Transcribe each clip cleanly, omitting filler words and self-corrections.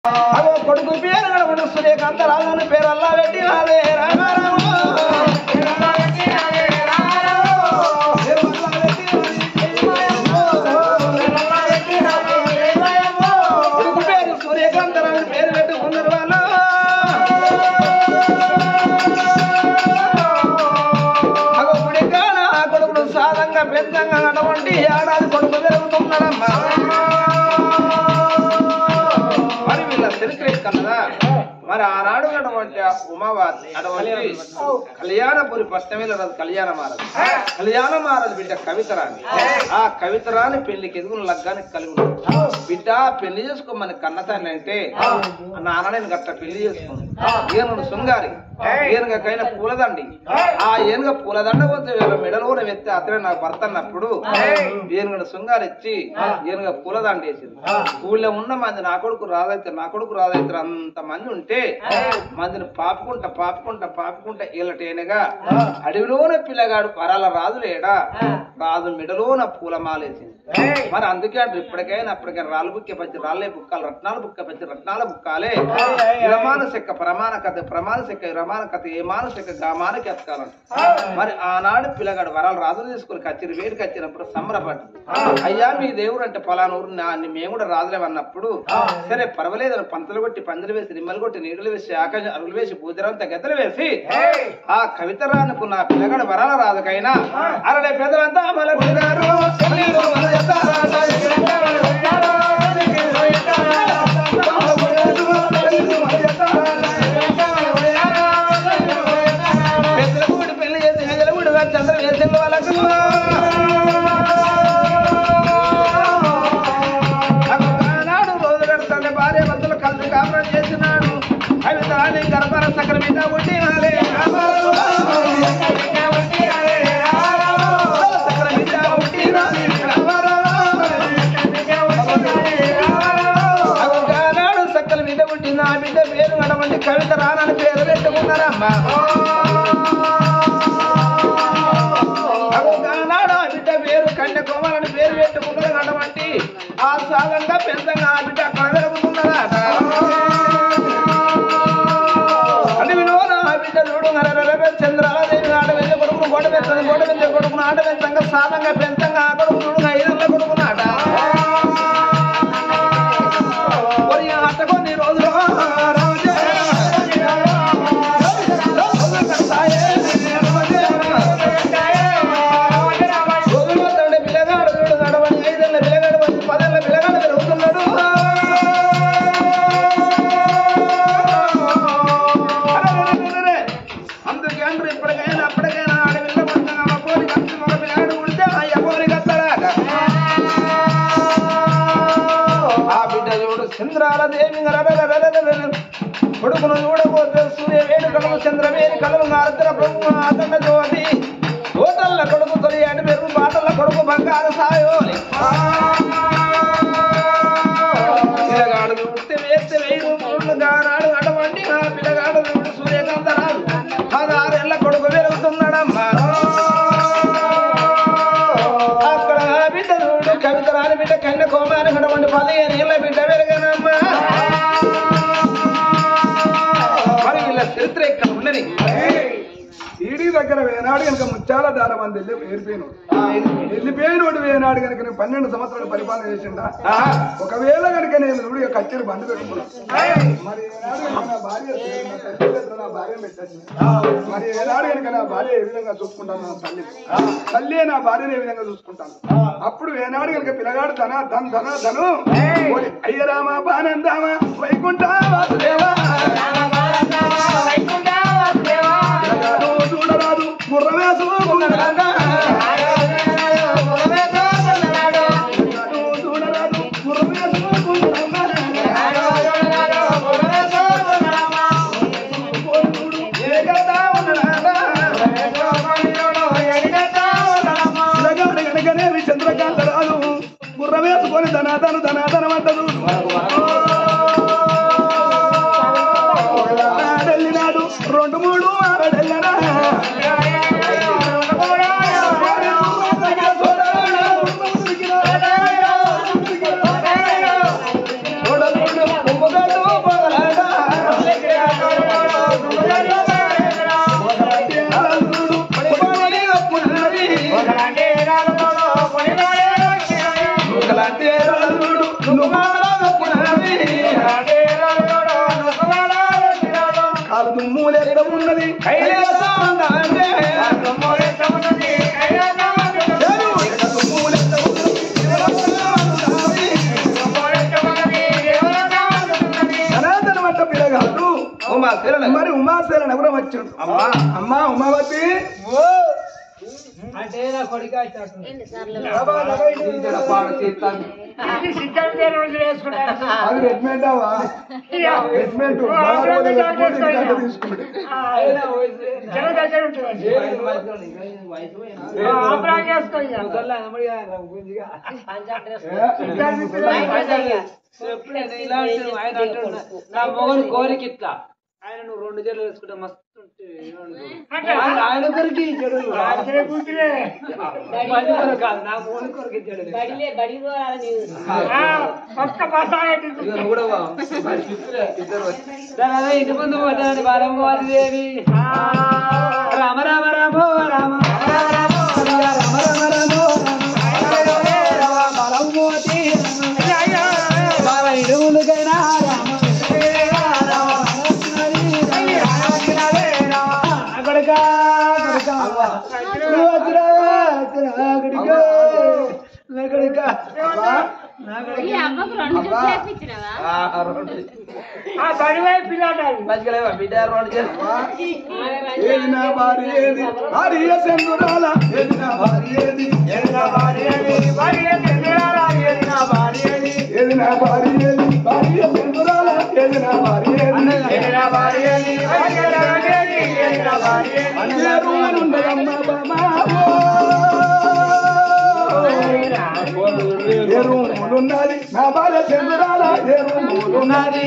అగో కొడుకు పేరు గడపడు సూర్యకాంత రాజుని పేరు అల్లా పెట్టినాడే రామారావు కొడుకు పేరు సూర్యకాంత రాజుని పేరు పెట్టుకున్నారు వాళ్ళు అగో గుడికాన కొడుకుడు సాధంగా పెద్దంగా అటువంటి ఏడాది కొడుకు పెరుగుతున్నాడమ్మా కన్నదా మరి ఆనాడు అటువంటి ఉమావాది అటువంటి కళ్యాణపురి పట్టణంలో కళ్యాణ మహారాజు కళ్యాణ మహారాజు బిడ్డ కవితరాని ఆ కవితరాని పెళ్లికి ఎదుగున లగ్గానికి కలిగి ఉన్నాడు బిడ్డ పెళ్లి చేసుకోమని కన్నతాన్ని అంటే నాన్న నేను గట్ట పెళ్లి చేసుకున్నాను ఏనుడు శృంగారి ఏనుగకైనా పూలదండి ఆ ఏనుగ పూలదండ వచ్చే వీళ్ళ మెడలో కూడా వెత్తే అతనే నాకు భర్త అన్నప్పుడు ఏనుగ శృంగారి ఇచ్చి ఏనుగ పూలదండ వేసింది ఊళ్ళో ఉన్న మంది నా కొడుకు రాదైతే అంత మంది ఉంటే మందిని పాపుకుంటా వీళ్ళటేనగా అడవిలోన పిల్లగాడు వరాల రాజులేడా రాజు మెడలోన పూలమాలేసింది మరి అందుకే అంటే ఇప్పటికైనా అప్పటికైనా రాళ్ళు బుక్కే పచ్చి రాళ్ళే బుక్కాలు రత్నాలు బుక్క పచ్చి రత్నాల బుక్కాలే ఇరమాన సెక్క ప్రమాణ కథ ప్రమాణ సెక్క ఇరమాన కథ ఏ మానసిక గామానకి ఎత్తుకాలంట మరి ఆనాడు పిల్లగాడు వరాలు రాజులు తీసుకుని కచ్చిరి వేడికి వచ్చినప్పుడు సంబరపడ్డు అయ్యా మీ దేవుడు అంటే పలానూరు మేము కూడా రాజులేమన్నప్పుడు సరే పర్వాలేదు పంతలు కొట్టి పందులు వేసి నిమ్మలు కొట్టి నీళ్లు వేసి ఆకాశం అరుగులు వేసి పూజరంతా గద్దలు వేసి ఆ కవితరానికి నా పిల్లగాడు వరాల రాజుకైనా అరడే పెదలంతా అమలగారు పెద్దలగూడి పెళ్లి చేసి హెజలగూడి చంద్ర వేసిన వాళ్ళకు నాడు రోజు గడుతుంది భార్య భర్తలు కలిసి కాపురం చేసినాడు కవితరాన్ని గర్భర సకల మీద ఉండినాలే నా బిడ్డ పేరు అటువంటి కవిత రానని పేరు పెట్టుకున్నారమ్మా నాడు ఆ బిడ్డ పేరు కన్యకోమలని పేరు పెట్టుకున్నారు అటువంటి ఆ సాగంగా పెద్దగా ఆ బిడ్డ అక్కడ పెరుగుతున్నారట అని వినోద ఆ బిడ్డ చూడు చంద్రాదేవి ఆట వెళ్ళి కొడుకును గోడ పెంచని గోడ పెంచే కొడుకును ఆట పెంచంగా సాధంగా పెంచంగా ఆ కొడుకు చూడు 5 ఏళ్ళ కొడుకున్నాట కొన్ని రోజులు పిల్లగాడు చూడు నడవని 5 ఏళ్ళ పిల్లగాడు 10 ఏళ్ళ పిల్లగాడు పెరుగుతున్నాడు అందుకే అందరూ ఇప్పటికైనా అప్పటికైనా ఆడపిల్ల కొంచెం అమ్మ పోలి కలిసి ఒక పిల్లగాడు పుడితే అయ్య పోలి కస్తాడట ఆ బిడ్డ చూడు చంద్రాల దేవి కొడుకును చూడబోతే సూర్య వేడు కలవు చంద్రవేడి కలవు అర్ధన ప్రభు అతన్న జ్యోతి ఓటల్ల కొడుకు తొలి అటు పెరుగు బాటల్ల కొడుకు బంగారు సాయోలి పిల్లగాడు చూస్తే వేస్తే 1000 మూడు గానాడు అటువంటి ఆ పిల్లగాడు చూడు సూర్యకాంత రాదు 16 ఏళ్ళ కొడుకు పెరుగుతున్నాడమ్మా అక్కడ బిడ్డ చూడు కవిత రాని బిడ్డ కన్య కోమాని అటువంటి 15 ఏళ్ళ బిడ్డ పెరగనమ్మా చరిత్ర ఇక్కడ ఉన్నది ఈడి దగ్గర వేనాడు కనుక ముత్యాల దారం అంది వెళ్ళిపోయినోడు వేనాడు కనుక 12 సంవత్సరాలు పరిపాలన చేసిండా ఒకవేళ కనుక నేను చూడు కచ్చేరు బండి పెట్టుకున్నాను మరి నా భార్య పెట్టచ్చు మరి ఏనాడు కనుక నా భార్య ఏ విధంగా చూసుకుంటాను నా తల్లి నా భార్యను ఏ విధంగా చూసుకుంటాను అప్పుడు ఏనాడు కనుక పిల్లగాడు ధను అయ్యరామా బానందామా వైకుంఠ వాసుదేవా చూడరాదు ముర్రవేసు చూడరాదు ముర్రవేసు చంద్రకాంత రాదు ముర్రవేసుకొని ధనాధనం అంటదు వెళ్ళినాడు 2-3 ఆడెళ్ళరా ఉన్నది సనాతన మట్ట పిల్లగాడు మరి ఉమాశీల నగరం వచ్చాడు అమ్మా ఉమావతి అంటే నా కొడుకు అది రెడ్మెంట్ అవా రెడ్మెంట్ తీసుకుంటే నా మొగలు కోరిక ఇట్లా ఆయన నువ్వు 2 జడలు వేసుకుంటే మస్తు ఆయన కొరికి కాదు నా మొగలు కొరికి ఇచ్చాడు ఇంటి ముందు పోతాడు బాలమ్మవారి దేవి రామ రామ రామో రామ బాలమ్మోతి బాల ఇడుములుగైనా ఉన్నది నా బాల చంద్రాల ఉన్నది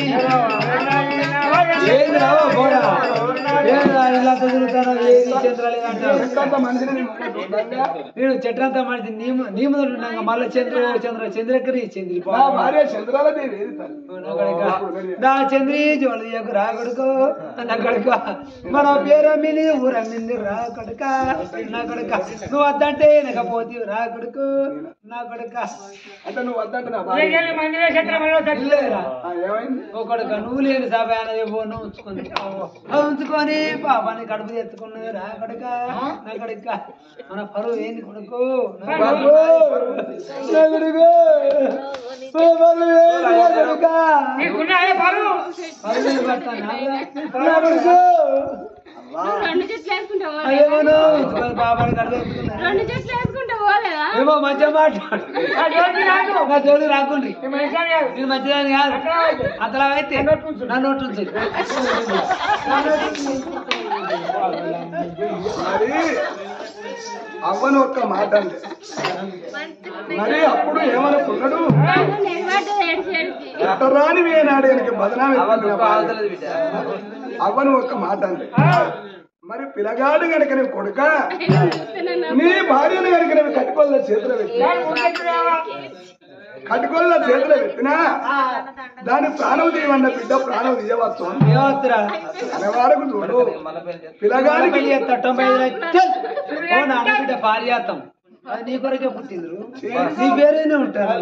నేను చెట్లంతా మనిషి నీ ముందు మళ్ళీ చంద్రకరి చంద్రి భార్య చంద్రాల నా చంద్రి జోలియకు రా కొడుకో నా కొడుక మన పేరమ్మిని ఊరమ్మింది రా కొడుక నా కొడుక నువ్వు వద్దంటే నకపోతే రా కొడుకు నా కొడుక అంటే నువ్వు వద్దంటే ఓ కొడుక నువ్వు లేని సాబాయన ఉంచుకొని పాపాన్ని కడుపు తెచ్చుకున్నది రా కొడుక నా కొడుక మన పరువు ఏంది కొడుకు నా కొడుకు ఏమో మంచిగా మాట్లాడు నా జోలి రాకుండ్రి నేను మంచిదాన్ని కాదు అతలా అయితే నా నోటు అవ్వను ఒక్క మాట అంటే మరి అప్పుడు ఏమనుకున్నాడు రాని వేనాడు எனக்கு బదనామి అవ్వను ఒక్క మాట అంటే మరి పిల్లగాడు గనక నువ్వు కొడుక నీ భార్యను గనక నువ్వు కట్టుకోళ్ళ చేతులు పెట్టినా దాని ప్రాణం తీయమన్న బిడ్డ ప్రాణం తీయవచ్చు అనేవారకు చూడు పిల్లగాడికి బిడ్డ పారియాతం నీ కొరకే పుట్టిండ్రు నీ పేరేనే ఉంటారు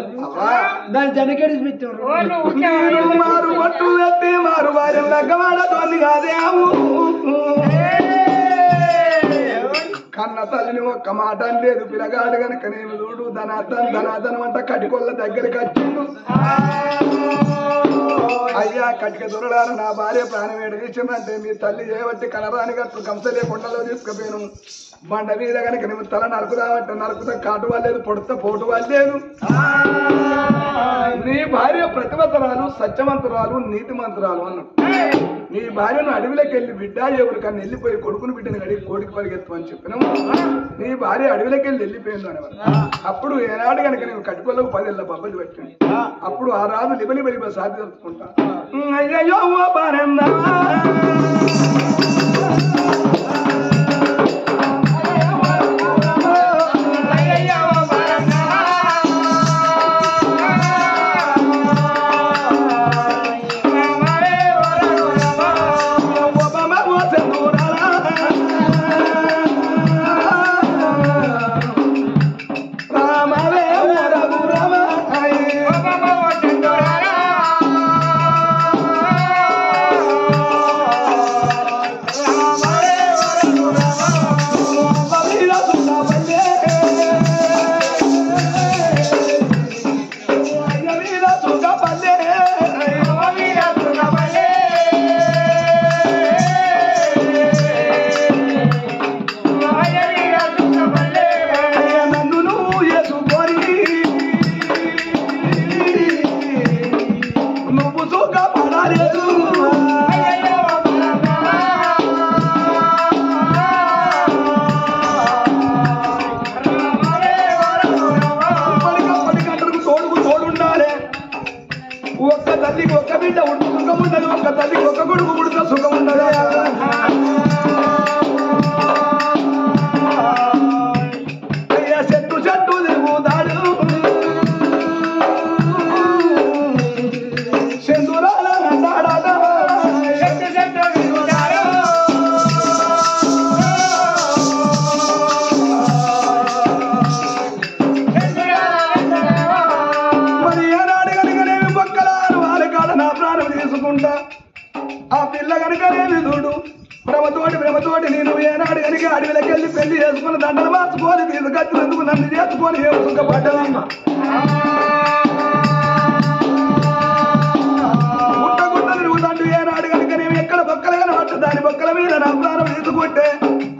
దాని జనకేడి పెట్టారు మారు పట్టు పెట్టి మారు భార్య లగ్గవాడతోంది కాదేమో కన్న తల్లిని ఒక్క మాట లేదు పిల్లగాడు గనక నేను చూడు ధనాధనం అంట కటికొల్ల దగ్గరికి వచ్చిండు అయ్యా కటిక దొరడారు నా భార్య ప్రాణం ఏడిచిందంటే మీ తల్లి చేయబట్టి కనరాని గట్లు కంసలే కొండలో తీసుకుపోయాను బండ మీద గనక నువ్వు తల నరుకుదామంటే నరుకుతా కాటు వాళ్ళలేదు పొడుతా పోటు వాళ్ళలేదు నీ భార్య ప్రతిభతరాలు సత్యవంతురాలు నీతిమంతురాలు అన్నాడు నీ భార్యను అడవిలోకి వెళ్ళి బిడ్డ ఎవరికన్నా వెళ్ళిపోయి కొడుకుని బిడ్డను అడిగి కోడికి పరిగెత్తమని చెప్పినాము నీ భార్య అడవిలోకి వెళ్ళిపోయింది అనేవారు అప్పుడు ఏనాడు కనుక నువ్వు కట్టుకోలేవు 10 ఏళ్ళ బబ్బలు పెట్టింది అప్పుడు ఆ రాదు లిబలి సాధి జరుపుకుంటా అయ్యో బారందా రామ ఒక్క తల్లికి ఒక్క బిడ్డ ఉడుకు సుఖం ఉండదు, ఒక్క తల్లికి ఒక్క కొడుకు ఉడుక సుఖం ఉండదు. అయ్యా చెట్టు చెట్టు తిరుగుతాడు సెందురాల అంటాడట. చెట్టు చెట్టు తిరుగుతాడు మరి ఏనాడు కనుకనేమి పక్కలారు వాళ్ళ కాడ నా ప్రాణం తీసుకుంటా. ఆ పిల్ల కనుకనేమి చూడు భ్రమతోటి నేను ఏనాడు కనుక అడవిలోకి వెళ్ళి పెళ్లి చేసుకుని దండలు మార్చుకొని తీసుకొచ్చినందుకు నన్ను చేసుకొని ఏం సుఖపడ్డానమ్మా. గుట్ట తిరుగుతాండు ఏనాడు కనుక నేను ఎక్కడ బొక్కలు కనబట్టు దాని బొక్కల మీద నా ప్రాణం తీసుకుంటే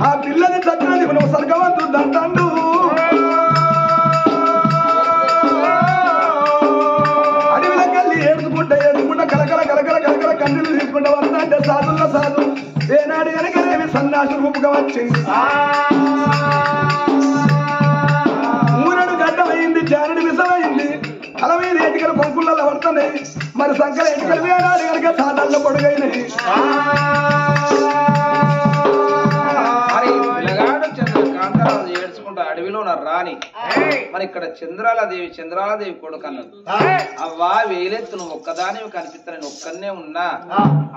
ఆ పిల్లని చక్కని నువ్వు స్వర్గవంతుడు అంటాడు. అడవిలోకి వెళ్ళి ఏడుకుంటా కలకల కలకల కలకల కన్నీళ్ళు తీసుకుంటా వస్తా అంటే సాధుల్లో సాధు ఏనాడు కనుకనేమి సన్నాసి రూపుగా వచ్చింది. మూరడు గడ్డమైంది, జానుడి విషమైంది, అల మీద ఎటుకల కొంకులలో పడుతున్నాయి. మరి సంకల ఎటుకలు ఏనాడు కనుక సాధల్లో పొడుగైనవి. చంద్రకాంతరాజు ఏడ్చుకుంటా అడవిలో రాని మరి ఇక్కడ చంద్రాలదేవి కొడుకు అన్నది. అవ్వా వేలెత్తు నువ్వు ఒక్కదానివి కనిపిస్తా నేను ఒక్కనే ఉన్నా.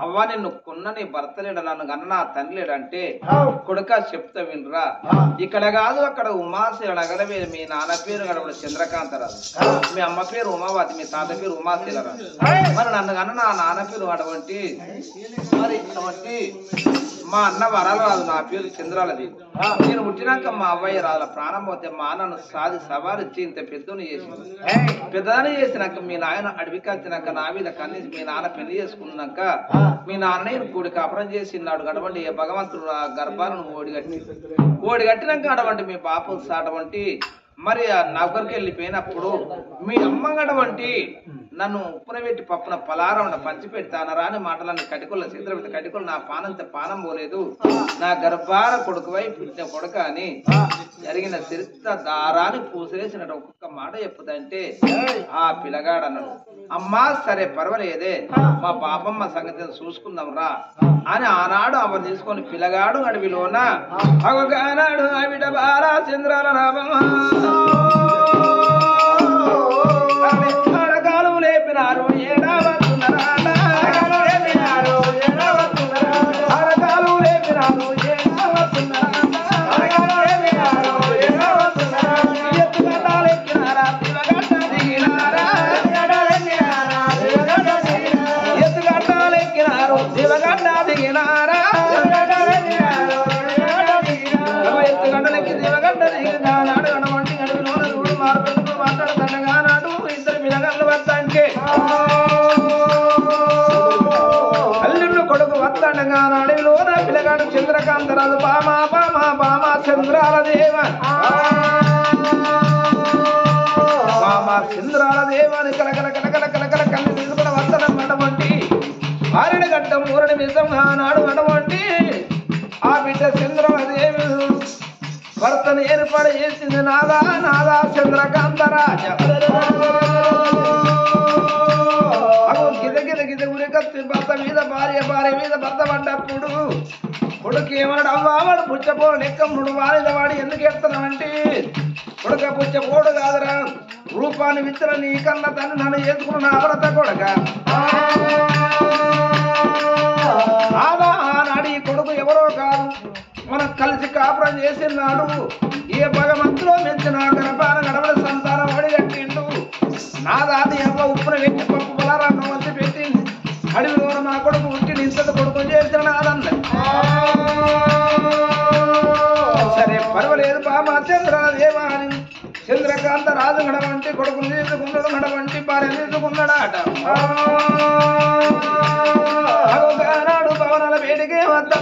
అవ్వా నిన్ను కొన్న నీ భర్త లేడు, నన్ను కన్న నా తండ్రి లేడంటే కొడుక చెప్తా వినరా. ఇక్కడ కాదు అక్కడ ఉమాశీల నగరవే. మీ నాన్న పేరు గడపడు చంద్రకాంతరాజు, మీ అమ్మ పేరు ఉమావతి, మీ తాత పేరు ఉమాశీలరాజు. మరి నన్ను కన్న నా నాన్న పేరు అటువంటి మరి ఇటువంటి మా అన్న వరాలు రాదు, నా పేరు చంద్రాలదేవి. నేను పుట్టినాక మా అవ్వయ్య రాజుల ప్రాణం పోతే మా నన్ను సాది సవారిచ్చి ఇంత పెద్దని చేసింది. పెద్దదాన్ని చేసినాక మీ నాయన అడవికి వచ్చినాక నా మీద కన్నీసి మీ నాన్న పెళ్లి చేసుకున్నాక మీ నాన్న కూడి కాపురం చేసినాడు. అటువంటి ఏ భగవంతుడు ఆ గర్భాలను ఓడిగట్టినాక అటువంటి మీ పాప అటువంటి మరి ఆ నగరికి వెళ్ళిపోయినప్పుడు మీ అమ్మ అటువంటి నన్ను ఉప్పున పెట్టి పప్పున పలారం పంచి పెడతానరా అని మాటలన్నీ కటికొల్ల చేతులు పెట్టి కటికొలు నా పానం పోలేదు, నా గర్భార కొడుకువై పుట్టిన కొడుక అని జరిగిన చరిత్ర దారాన్ని పూసేసినట్టు ఒక్కొక్క మాట చెప్పుదంటే ఆ పిల్లగాడన్నాడు. అమ్మా సరే పర్వాలేదే మా పాపమ్మ సంగతి చూసుకుందాం రా అని ఆనాడు అవ తీసుకొని పిల్లగాడు అడవిలోన అగనాడు ఆవిడ బాలా చంద్రాల నామమ్మ లేపినారు ఏడావతున్నారా అరకాలు లేపినారు ఎత్తుగడ్డాలెక్కినారా శివగడ్డ దిగినారా ఎత్తుగడ్డాలెక్కినారు శివగడ్డ దిగినారా ఎత్తుగడ్డలెక్కి శివగడ్డ దిగినాడు అటువంటి గడుపులోన చూడు మాట్లాడుతూ మాట్లాడుతుండగా నాడు ఇద్దరు పిల్లగాళ్ళు వస్తాంటే అల్లుళ్ళు కొడుకు వస్తాడగా అడవిలోన పిల్లగాడు చంద్రకాంతరాజు బామా బామా బామా చంద్రాలదేవ బామా చంద్రాలదేవాని కలకల కలకల కలకల కళ్ళు తీసుకుని వస్తాడన్నటువంటి ఆరడి గడ్డం ఊరడి విషం నాడు అటువంటి ఆ బిడ్డ చంద్రాలదేవి భర్తను ఏర్పాటు చేసింది నాదా నాదా చంద్రకాంతరాజ. గిద ఉరికత్తి భర్త మీద భార్య మీద భర్త పడ్డప్పుడు కొడుకు ఏమన్నాడు అవ్వాడు పుచ్చపోడు లెక్కమ్ముడు వాడి ఎందుకు ఎడుతున్నావంటే కొడుక పుచ్చపోడు కాదురా రూపాన్ని విత్తన నీ కన్నా తను నన్ను చేసుకున్న నా భర్త కొడుక ఆనాడు ఈ కొడుకు ఎవరో కాదు మనం కలిసి కాపురం చేసినాడు. ఏ భగవంతులో మెచ్చిన గర్భాన గడవల సంతానం అడిగట్టిండు. నా దాది అవ్వ ఉప్పున పెట్టి పప్పు బలారాన్ని వంచి పెట్టింది. అడవిలో నా కొడుకు ఉట్టి ఇంతటి కొడుకు చేసిన నాదన్న సరే పర్వాలేదు బామా చంద్రదేవాని చంద్రకాంతరాజు గడవంటి కొడుకును తీసుకున్నాడు, గడవంటి భార్య తీసుకున్నాడాట. నాడు భవనాల వేడికే వద్ద